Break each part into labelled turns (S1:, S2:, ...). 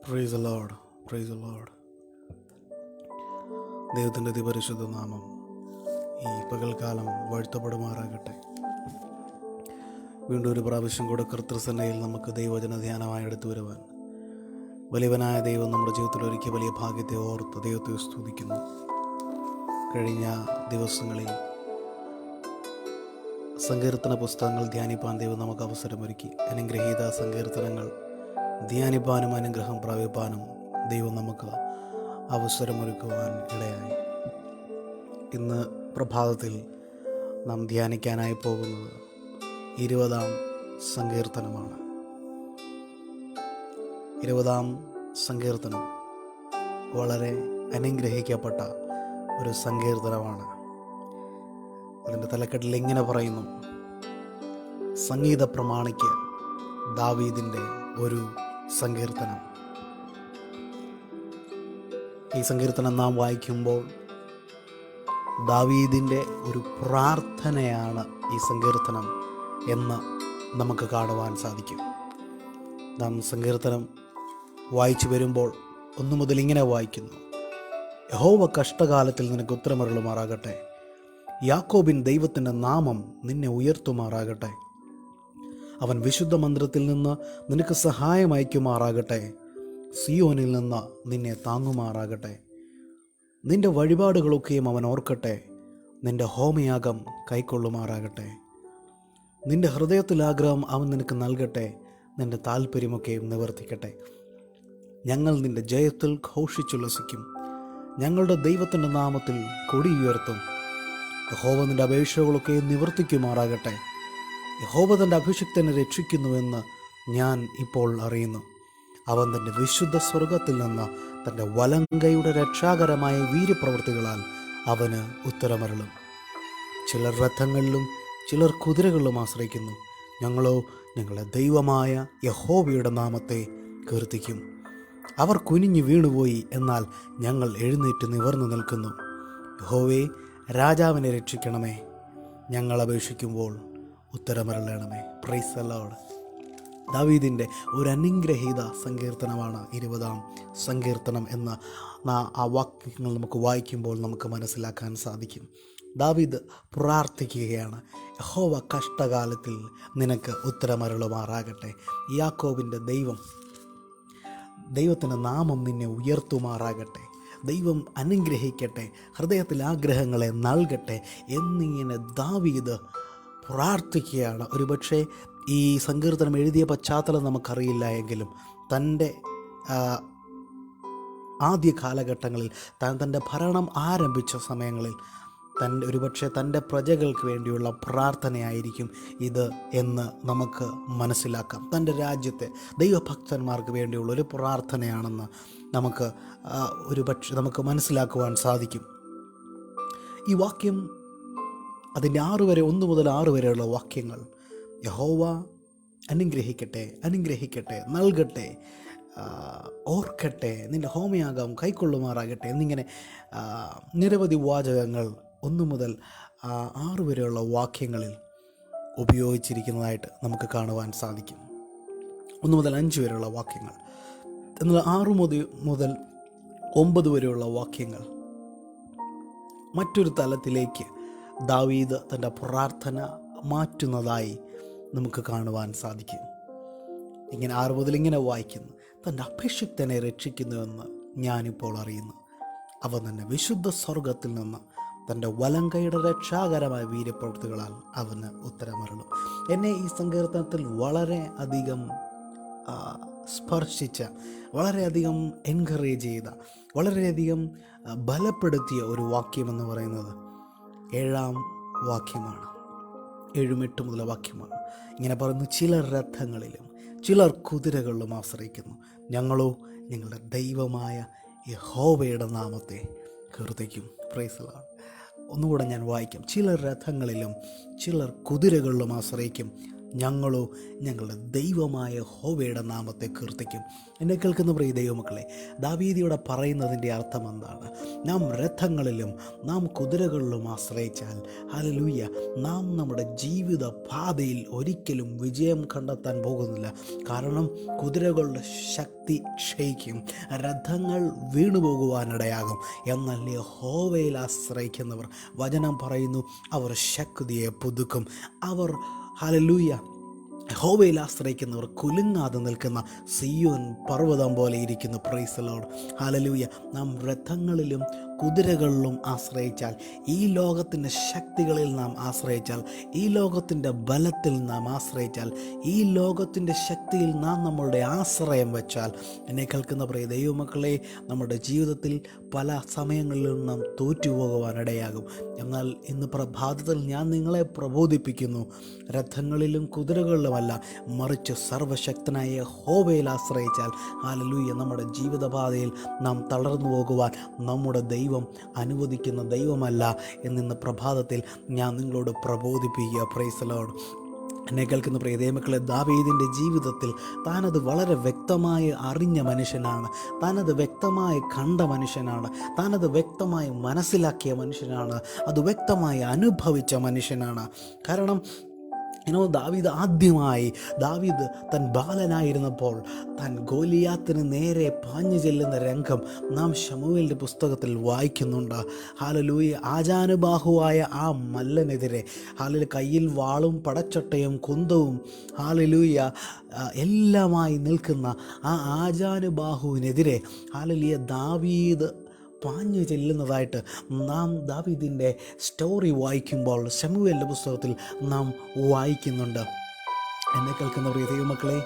S1: Price the Lord, price the Lord. ദൈവത്തിൻ്റെ അതിപരിശുദ്ധ നാമം ഈ പകൽക്കാലം വാഴ്ത്തപ്പെടുമാറാകട്ടെ. വീണ്ടും ഒരു പ്രാവശ്യം കൂടെ കർത്തൃസന്നയിൽ നമുക്ക് ദൈവവചന ധ്യാനമായി എടുത്തു വരുവാൻ വലിയവനായ ദൈവം നമ്മുടെ ജീവിതത്തിൽ ഒരുക്കിയ വലിയ ഭാഗ്യത്തെ ഓർത്ത് ദൈവത്തെ സ്തുതിക്കുന്നു. കഴിഞ്ഞ ദിവസങ്ങളിൽ സങ്കീർത്തന പുസ്തകങ്ങൾ ധ്യാനിപ്പാൻ ദൈവം നമുക്ക് അവസരമൊരുക്കി. അനുഗ്രഹീത സങ്കീർത്തനങ്ങൾ ധ്യാനിപ്പാനും അനുഗ്രഹം പ്രാപിപ്പാനും ദൈവം നമുക്ക് അവസരമൊരുക്കുവാൻ ഇടയായി. ഇന്ന് പ്രഭാതത്തിൽ നാം ധ്യാനിക്കാനായി പോകുന്നത് 20-ാം സങ്കീർത്തനമാണ്. 20-ാം സങ്കീർത്തനം വളരെ അനുഗ്രഹിക്കപ്പെട്ട ഒരു സങ്കീർത്തനമാണ്. അതിൻ്റെ തലക്കെട്ടിൽ ഇങ്ങനെ പറയുന്നു: സംഗീത പ്രമാണിക്ക് ദാവീദിൻ്റെ ഒരു സങ്കീർത്തനം. ഈ സങ്കീർത്തനം നാം വായിക്കുമ്പോൾ ദാവീദിൻ്റെ ഒരു പ്രാർത്ഥനയാണ് ഈ സങ്കീർത്തനം എന്ന് നമുക്ക് കാണുവാൻ സാധിക്കും. നാം സങ്കീർത്തനം വായിച്ചു വരുമ്പോൾ 1 മുതൽ ഇങ്ങനെ വായിക്കുന്നു: യഹോവ കഷ്ടകാലത്തിൽ നിനക്ക് ഉത്തരമരുളുമാറാകട്ടെ. യാക്കോബിൻ ദൈവത്തിൻ്റെ നാമം നിന്നെ ഉയർത്തുമാറാകട്ടെ. അവൻ വിശുദ്ധ മന്ദിരത്തിൽ നിന്ന് നിനക്ക് സഹായം അയക്കുമാറാകട്ടെ. സിയോനിൽ നിന്ന് നിന്നെ താങ്ങുമാറാകട്ടെ. നിന്റെ വഴിപാടുകളൊക്കെയും അവൻ ഓർക്കട്ടെ. നിന്റെ ഹോമയാഗം കൈക്കൊള്ളുമാറാകട്ടെ. നിന്റെ ഹൃദയത്തിൽ ആഗ്രഹം അവൻ നിനക്ക് നൽകട്ടെ. നിന്റെ താല്പര്യമൊക്കെയും നിവർത്തിക്കട്ടെ. ഞങ്ങൾ നിന്റെ ജയത്തിൽ ഘോഷിച്ചുല്ലസിക്കും. ഞങ്ങളുടെ ദൈവത്തിൻ്റെ നാമത്തിൽ കൊടി ഉയർത്തും. യഹോവ നിന്റെ അപേക്ഷകളൊക്കെ നിവർത്തിക്കുമാറാകട്ടെ. യഹോവ തൻ്റെ അഭിഷിക്തനെ രക്ഷിക്കുന്നുവെന്ന് ഞാൻ ഇപ്പോൾ അറിയുന്നു. അവൻ തൻ്റെ വിശുദ്ധ സ്വർഗത്തിൽ നിന്ന് തൻ്റെ വലങ്കയുടെ രക്ഷാകരമായ വീര്യപ്രവൃത്തികളാൽ അവന് ഉത്തരമരുളും. ചിലർ രഥങ്ങളിലും ചിലർ കുതിരകളിലും ആശ്രയിക്കുന്നു. ഞങ്ങളോ ഞങ്ങളുടെ ദൈവമായ യഹോവയുടെ നാമത്തെ കീർത്തിക്കും. അവർ കുനിഞ്ഞു വീണുപോയി, എന്നാൽ ഞങ്ങൾ എഴുന്നേറ്റ് നിവർന്നു നിൽക്കുന്നു. യഹോവേ, രാജാവിനെ രക്ഷിക്കണമേ. ഞങ്ങൾ അപേക്ഷിക്കുമ്പോൾ ഉത്തരമരുളണമേ. Praise the Lord. ദാവീദിൻ്റെ ഒരു അനുഗ്രഹീത സങ്കീർത്തനമാണ് 20-ാം സങ്കീർത്തനം എന്ന ആ വാക്യങ്ങൾ നമുക്ക് വായിക്കുമ്പോൾ നമുക്ക് മനസ്സിലാക്കാൻ സാധിക്കും. ദാവീദ് പ്രാർത്ഥിക്കുകയാണ്: യഹോവ കഷ്ടകാലത്തിൽ നിനക്ക് ഉത്തരമരുളുമാറാകട്ടെ. യാക്കോബിൻ്റെ ദൈവത്തിൻ്റെ നാമം നിന്നെ ഉയർത്തുമാറാകട്ടെ. ദൈവം അനുഗ്രഹിക്കട്ടെ. ഹൃദയത്തിൽ ആഗ്രഹങ്ങളെ നൽകട്ടെ എന്നിങ്ങനെ ദാവീദ് പ്രാർത്ഥിക്കുകയാണ്. ഒരുപക്ഷെ ഈ സങ്കീർത്തനം എഴുതിയ പശ്ചാത്തലം നമുക്കറിയില്ല എങ്കിലും തൻ്റെ ആദ്യ കാലഘട്ടങ്ങളിൽ തൻ്റെ ഭരണം ആരംഭിച്ച സമയങ്ങളിൽ ഒരുപക്ഷെ തൻ്റെ പ്രജകൾക്ക് വേണ്ടിയുള്ള പ്രാർത്ഥനയായിരിക്കും ഇത് എന്ന് നമുക്ക് മനസ്സിലാക്കാം. തൻ്റെ രാജ്യത്തെ ദൈവഭക്തന്മാർക്ക് വേണ്ടിയുള്ള ഒരു പ്രാർത്ഥനയാണെന്ന് നമുക്ക് മനസ്സിലാക്കുവാൻ സാധിക്കും. ഈ വാക്യം അതിൻ്റെ 1 മുതൽ 6 വരെയുള്ള വാക്യങ്ങൾ യഹോവ അനുഗ്രഹിക്കട്ടെ, അനുഗ്രഹിക്കട്ടെ, നൽകട്ടെ, ഓർക്കട്ടെ, നിൻ്റെ ഹോമയാഗം കൈക്കൊള്ളുമാറാകട്ടെ എന്നിങ്ങനെ നിരവധി വാചകങ്ങൾ 1 മുതൽ 6 വരെയുള്ള വാക്യങ്ങളിൽ ഉപയോഗിച്ചിരിക്കുന്നതായിട്ട് നമുക്ക് കാണുവാൻ സാധിക്കും. 1 മുതൽ 5 വരെയുള്ള വാക്യങ്ങൾ. എന്നാൽ 6 മുതൽ 9 വരെയുള്ള വാക്യങ്ങൾ മറ്റൊരു തലത്തിലേക്ക് ദാവീദ് തൻ്റെ പ്രാർത്ഥന മാറ്റുന്നതായി നമുക്ക് കാണുവാൻ സാധിക്കും. 6 മുതൽ ഇങ്ങനെ വായിക്കുന്നു: തൻ്റെ അഭിഷിക്തനെ രക്ഷിക്കുന്നുവെന്ന് ഞാനിപ്പോൾ അറിയുന്നു. അവൻ തന്നെ വിശുദ്ധ സ്വർഗത്തിൽ നിന്ന് തൻ്റെ വലങ്കയുടെ രക്ഷാകരമായ വീര്യപ്രവൃത്തികളാൽ അവന് ഉത്തരമരുളും. എന്നെ ഈ സങ്കീർത്തനത്തിൽ വളരെ അധികം സ്പർശിച്ച, വളരെയധികം എൻകറേജ് ചെയ്ത, വളരെയധികം ബലപ്പെടുത്തിയ ഒരു വാക്യമെന്ന് പറയുന്നത് 7-ാം വാക്യമാണ്. 7-8 മുതൽ വാക്യമാണ്. ഇങ്ങനെ പറയുന്നു: ചിലർ രഥങ്ങളിലും ചിലർ കുതിരകളിലും ആശ്രയിക്കുന്നു. ഞങ്ങളോ ഞങ്ങളുടെ ദൈവമായ യഹോവയുടെ നാമത്തെ കീർത്തിക്കും. Price the Lord. ഒന്നുകൂടെ ഞാൻ വായിക്കാം: ചിലർ രഥങ്ങളിലും ചിലർ കുതിരകളിലും ആശ്രയിക്കും. ഞങ്ങളോ ഞങ്ങളുടെ ദൈവമായ യഹോവയുടെ നാമത്തെ കീർത്തിക്കും. എന്നെ കേൾക്കുന്ന പ്രിയ ദൈവമക്കളെ, ദാവീദിവിടെ പറയുന്നതിൻ്റെ അർത്ഥം എന്താണ്? നാം രഥങ്ങളിലും നാം കുതിരകളിലും ആശ്രയിച്ചാൽ ഹല്ലേലൂയ, നാം നമ്മുടെ ജീവിത പാതയിൽ ഒരിക്കലും വിജയം കണ്ടെത്താൻ പോകുന്നില്ല. കാരണം കുതിരകളുടെ ശക്തി ക്ഷയിക്കും, രഥങ്ങൾ വീണുപോകുവാനിടയാകും. എന്നാൽ യഹോവയിൽ ആശ്രയിക്കുന്നവർ, വചനം പറയുന്നു, അവർ ശക്തിയെ പുതുക്കും. അവർ ഹല്ലേലൂയ, യഹോവയിൽ ആശ്രയിക്കുന്നവർ കുലുങ്ങാതെ നിൽക്കുന്ന സിയോൻ പർവ്വതം പോലെ ഇരിക്കുന്നു. Price the Lord. ഹല്ലേലൂയ. നാം രഥങ്ങളിലും കുതിരകളിലും ആശ്രയിച്ചാൽ, ഈ ലോകത്തിൻ്റെ ശക്തികളിൽ നാം ആശ്രയിച്ചാൽ, ഈ ലോകത്തിൻ്റെ ബലത്തിൽ നാം ആശ്രയിച്ചാൽ, ഈ ലോകത്തിൻ്റെ ശക്തിയിൽ നാം നമ്മളുടെ ആശ്രയം വെച്ചാൽ, എന്നെ കേൾക്കുന്ന പ്രിയ ദൈവമക്കളെ, നമ്മുടെ ജീവിതത്തിൽ പല സമയങ്ങളിലും നാം തോറ്റുപോകുവാനിടയാകും. എന്നാൽ ഇന്ന് പ്രഭാതത്തിൽ ഞാൻ നിങ്ങളെ പ്രബോധിപ്പിക്കുന്നു, രഥങ്ങളിലും കുതിരകളിലുമല്ല, മറിച്ച് സർവശക്തനായ യഹോവയിൽ ആശ്രയിച്ചാൽ ഹല്ലേലൂയ, നമ്മുടെ ജീവിതപാതയിൽ നാം തളർന്നു പോകുവാൻ നമ്മുടെ ദൈവം അനുവദിക്കുന്ന ദൈവമല്ല എന്നിന്ന് പ്രഭാതത്തിൽ ഞാൻ നിങ്ങളോട് പ്രബോധിപ്പിക്കുക. Price the Lord. എന്നെ കേൾക്കുന്ന പ്രിയ ദൈവമക്കളെ, ദാവീദിൻ്റെ ജീവിതത്തിൽ താനത് വളരെ വ്യക്തമായി അറിഞ്ഞ മനുഷ്യനാണ്, താനത് വ്യക്തമായി കണ്ട മനുഷ്യനാണ്, താനത് വ്യക്തമായി മനസ്സിലാക്കിയ മനുഷ്യനാണ്, അത് വ്യക്തമായി അനുഭവിച്ച മനുഷ്യനാണ്. കാരണം ദാവീദ് തൻ ബാലനായിരുന്നപ്പോൾ താൻ ഗോലിയാത്തിന് നേരെ പാഞ്ഞു ചെല്ലുന്ന രംഗം നാം ശമൂവേലിൻ്റെ പുസ്തകത്തിൽ വായിക്കുന്നുണ്ട്. ഹല്ലേലൂയ. ആജാനുബാഹുവായ ആ മല്ലനെതിരെ, ഹല്ലേലൂയ, കയ്യിൽ വാളും പടച്ചട്ടയും കുന്തവും ഹല്ലേലൂയ എല്ലാമായി നിൽക്കുന്ന ആ ആജാനുബാഹുവിനെതിരെ ഹല്ലേലൂയ ദാവീദ് പാഞ്ഞു ചെല്ലുന്നതായിട്ട് നാം ദാവീദിൻ്റെ സ്റ്റോറി വായിക്കുമ്പോൾ ശമൂവേലിൻ്റെ പുസ്തകത്തിൽ നാം വായിക്കുന്നുണ്ട്. എന്നെ കേൾക്കുന്ന പ്രിയ ദൈവമക്കളെ,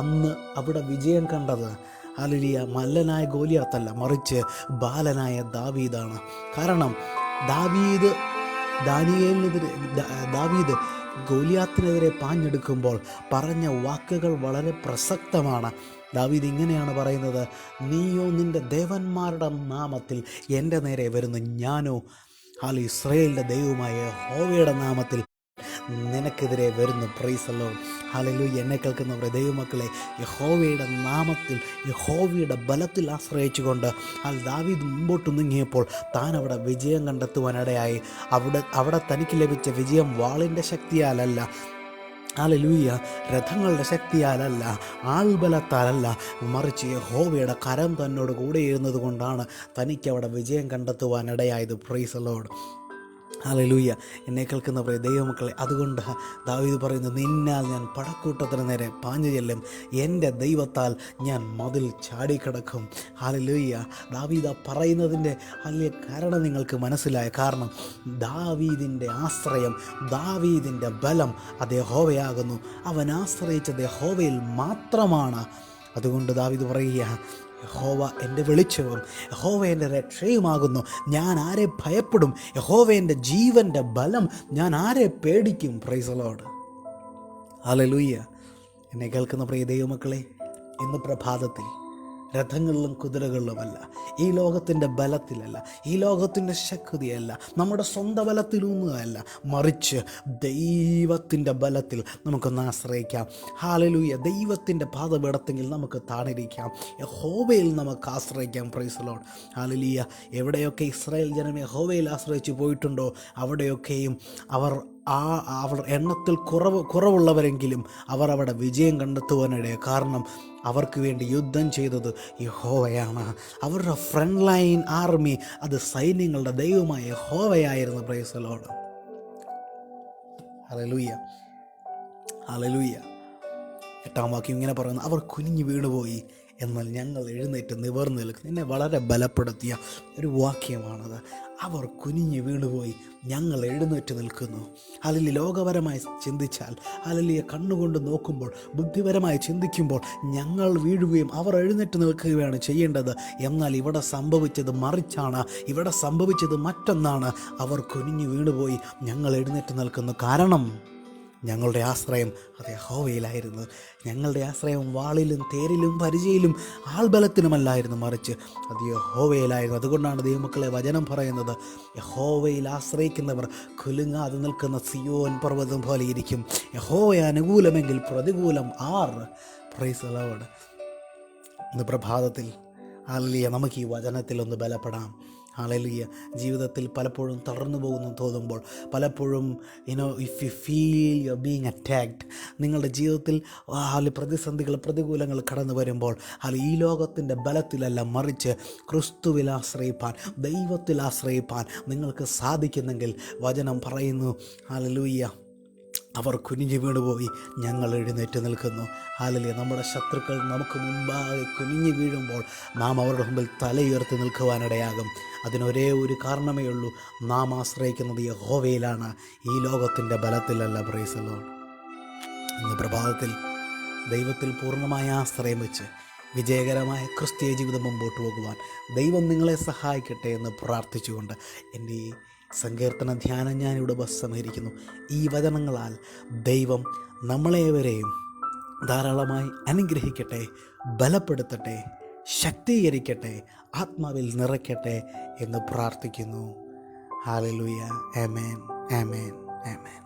S1: അന്ന് അവിടെ വിജയം കണ്ടത് ഹല്ലേലൂയ മല്ലനായ ഗോലിയാത്തല്ല, മറിച്ച് ബാലനായ ദാവീദാണ്. കാരണം ദാവീദ് ഗോലിയാത്തിനെതിരെ പാഞ്ഞെടുക്കുമ്പോൾ പറഞ്ഞ വാക്കുകൾ വളരെ പ്രസക്തമാണ്. ദാവീദ് ഇങ്ങനെയാണ് പറയുന്നത്, നീയോ നിൻ്റെ ദേവന്മാരുടെ നാമത്തിൽ എൻ്റെ നേരെ വരുന്നു, ഞാനോ ഇസ്രായേലിൻ്റെ ദൈവമായ യഹോവയുടെ നാമത്തിൽ നിനക്കെതിരെ വരുന്നു. Price the Lord. ഹല്ലേലൂയ. എന്നെ കേൾക്കുന്നവരെ ദൈവമക്കളെ, യഹോവയുടെ നാമത്തിൽ യഹോവയുടെ ബലത്തിൽ ആശ്രയിച്ചുകൊണ്ട് ദാവീദ് മുമ്പോട്ട് നീങ്ങിയപ്പോൾ താൻ അവിടെ വിജയം കണ്ടെത്തുവാനിടയായി. അവിടെ തനിക്ക് ലഭിച്ച വിജയം വാളിൻ്റെ ശക്തിയാലല്ല, ഹല്ലേലൂയ, രഥങ്ങളുടെ ശക്തിയാലല്ല, ആൾബലത്താലല്ല, മറിച്ച് യഹോവയുടെ കരം തന്നോട് കൂടെ ഇരുന്നത് കൊണ്ടാണ് തനിക്ക് അവിടെ വിജയം കണ്ടെത്തുവാനിടയായത്. Praise the Lord. ഹല്ലേലൂയ. എന്നെ കേൾക്കുന്ന പ്രിയ ദൈവമക്കളെ, അതുകൊണ്ട് ദാവീദ് പറയുന്നു, നിന്നാൽ ഞാൻ പടക്കൂട്ടത്തിന് നേരെ പാഞ്ഞു ചെല്ലും, എൻ്റെ ദൈവത്താൽ ഞാൻ മതിൽ ചാടിക്കിടക്കും. ഹല്ലേലൂയ. ദാവീദ് പറയുന്നതിൻ്റെ വലിയ കാരണം നിങ്ങൾക്ക് മനസ്സിലായ. കാരണം ദാവീദിൻ്റെ ആശ്രയം, ദാവീദിൻ്റെ ബലം അത് യഹോവയാകുന്നു. അവൻ ആശ്രയിച്ചത് യഹോവയിൽ മാത്രമാണ്. അതുകൊണ്ട് ദാവീദ് പറയുക, യഹോവ എൻ്റെ വെളിച്ചവും യഹോവ എൻ്റെ രക്ഷയുമാകുന്നു, ഞാൻ ആരെ ഭയപ്പെടും? യഹോവ എൻ്റെ ജീവൻ്റെ ബലം, ഞാൻ ആരെ പേടിക്കും? Price the Lord. ഹല്ലേലൂയ. എന്നെ കേൾക്കുന്ന പ്രിയ ദൈവമക്കളെ, ഇന്ന് പ്രഭാതത്തിൽ രഥങ്ങളിലും കുതിരകളിലുമല്ല, ഈ ലോകത്തിൻ്റെ ബലത്തിലല്ല, ഈ ലോകത്തിൻ്റെ ശക്തിയല്ല, നമ്മുടെ സ്വന്തം ബലത്തിലൊന്നുമല്ല, മറിച്ച് ദൈവത്തിൻ്റെ ബലത്തിൽ നമുക്കൊന്ന് ആശ്രയിക്കാം. ഹല്ലേലൂയ. ദൈവത്തിൻ്റെ പാദപീഠത്തിൽ നമുക്ക് താണിരിക്കാം, യഹോവയിൽ നമുക്ക് ആശ്രയിക്കാം. Praise the Lord. ഹല്ലേലൂയ. എവിടെയൊക്കെ ഇസ്രായേൽ ജനം യഹോവയിൽ ആശ്രയിച്ച് പോയിട്ടുണ്ടോ, അവിടെയൊക്കെയും അവർ എണ്ണത്തിൽ കുറവുള്ളവരെങ്കിലും അവർ അവിടെ വിജയം കണ്ടെത്തുവാനിടയാണ്. കാരണം അവർക്ക് വേണ്ടി യുദ്ധം ചെയ്തത് യഹോവയാണ്. അവരുടെ ഫ്രണ്ട് ലൈൻ ആർമി അത് സൈന്യങ്ങളുടെ ദൈവമായ യഹോവയായിരുന്നു. Praise the Lord. Hallelujah. Hallelujah. 8-ാം വാക്യം ഇങ്ങനെ പറയുന്നു, അവർ കുനിഞ്ഞു വീണുപോയി, എന്നാൽ ഞങ്ങൾ എഴുന്നേറ്റ് നിവർന്നു നിൽക്കും. എന്നെ വളരെ ബലപ്പെടുത്തിയ ഒരു വാക്യമാണത്. അവർ കുനിഞ്ഞു വീണുപോയി, ഞങ്ങൾ എഴുന്നേറ്റ് നിൽക്കുന്നു. അല്ലെങ്കിൽ ലോകപരമായി ചിന്തിച്ചാൽ, അല്ലെങ്കിൽ കണ്ണുകൊണ്ട് നോക്കുമ്പോൾ, ബുദ്ധിപരമായി ചിന്തിക്കുമ്പോൾ ഞങ്ങൾ വീഴുകയും അവർ എഴുന്നേറ്റ് നിൽക്കുകയാണ് ചെയ്യേണ്ടത്. എന്നാൽ ഇവിടെ സംഭവിച്ചത് മറിച്ചാണ്. ഇവിടെ സംഭവിച്ചത് മറ്റൊന്നാണ്. അവർ കുനിഞ്ഞു വീണുപോയി, ഞങ്ങൾ എഴുന്നേറ്റ് നിൽക്കുന്നു. കാരണം ഞങ്ങളുടെ ആശ്രയം അത് യഹോവയിലായിരുന്നു. ഞങ്ങളുടെ ആശ്രയം വാളിലും തേരിലും പരിചയിലും ആൾബലത്തിനുമല്ലായിരുന്നു, മറിച്ച് അത് യഹോവയിലായിരുന്നു. അതുകൊണ്ടാണ് ദൈവമക്കളെ വചനം പറയുന്നത്, യഹോവയിൽ ആശ്രയിക്കുന്നവർ കുലുങ്ങാതെ നിൽക്കുന്ന സിയോൻ പർവ്വതം പോലെ ഇരിക്കും. യഹോവ അനുകൂലമെങ്കിൽ പ്രതികൂലം ആർ. Price the Lord. ഇന്ന് പ്രഭാതത്തിൽ ഹല്ലേലൂയ നമുക്ക് ഈ വചനത്തിൽ ഒന്ന് ബലപ്പെടാം. ഹല്ലേലൂയ. ജീവിതത്തിൽ പലപ്പോഴും തളർന്നു പോകുന്നു തോന്നുമ്പോൾ, പലപ്പോഴും if you feel you are being attacked, നിങ്ങളുടെ ജീവിതത്തിൽ പ്രതിസന്ധികൾ പ്രതികൂലങ്ങൾ കടന്നു വരുമ്പോൾ ഈ ലോകത്തിൻ്റെ ബലത്തിലല്ല, മറിച്ച് ക്രിസ്തുവിൽ ആശ്രയിപ്പാൻ, ദൈവത്തിൽ ആശ്രയിപ്പാൻ നിങ്ങൾക്ക് സാധിക്കുന്നെങ്കിൽ വചനം പറയുന്നു, ഹല്ലേലൂയ, അവർ കുനിഞ്ഞു വീണുപോയി, ഞങ്ങൾ എഴുന്നേറ്റ് നിൽക്കുന്നു. ഹല്ലേലൂയ. നമ്മുടെ ശത്രുക്കൾ നമുക്ക് മുമ്പാകെ കുനിഞ്ഞു വീഴുമ്പോൾ നാം അവരുടെ മുമ്പിൽ തലയുയർത്തി നിൽക്കുവാനിടയാകും. അതിനൊരേ ഒരു കാരണമേ ഉള്ളൂ, നാം ആശ്രയിക്കുന്നത് യഹോവയിലാണ്, ഈ ലോകത്തിൻ്റെ ബലത്തിലല്ല. Price the Lord. ഇന്ന് പ്രഭാതത്തിൽ ദൈവത്തിൽ പൂർണ്ണമായ ആശ്രയം വെച്ച് വിജയകരമായ ക്രിസ്തീയ ജീവിതം മുമ്പോട്ട് പോകുവാൻ ദൈവം നിങ്ങളെ സഹായിക്കട്ടെ എന്ന് പ്രാർത്ഥിച്ചുകൊണ്ട് എൻ്റെ ഈ സങ്കീർത്തന ധ്യാനം ഞാനിവിടെ ഉപസംഹരിക്കുന്നു. ഈ വചനങ്ങളാൽ ദൈവം നമ്മളേവരെയും ധാരാളമായി അനുഗ്രഹിക്കട്ടെ, ബലപ്പെടുത്തട്ടെ, ശക്തീകരിക്കട്ടെ, ആത്മാവിൽ നിറയ്ക്കട്ടെ എന്ന് പ്രാർത്ഥിക്കുന്നു. ഹല്ലേലൂയ. ആമേൻ, ആമേൻ, ആമേൻ.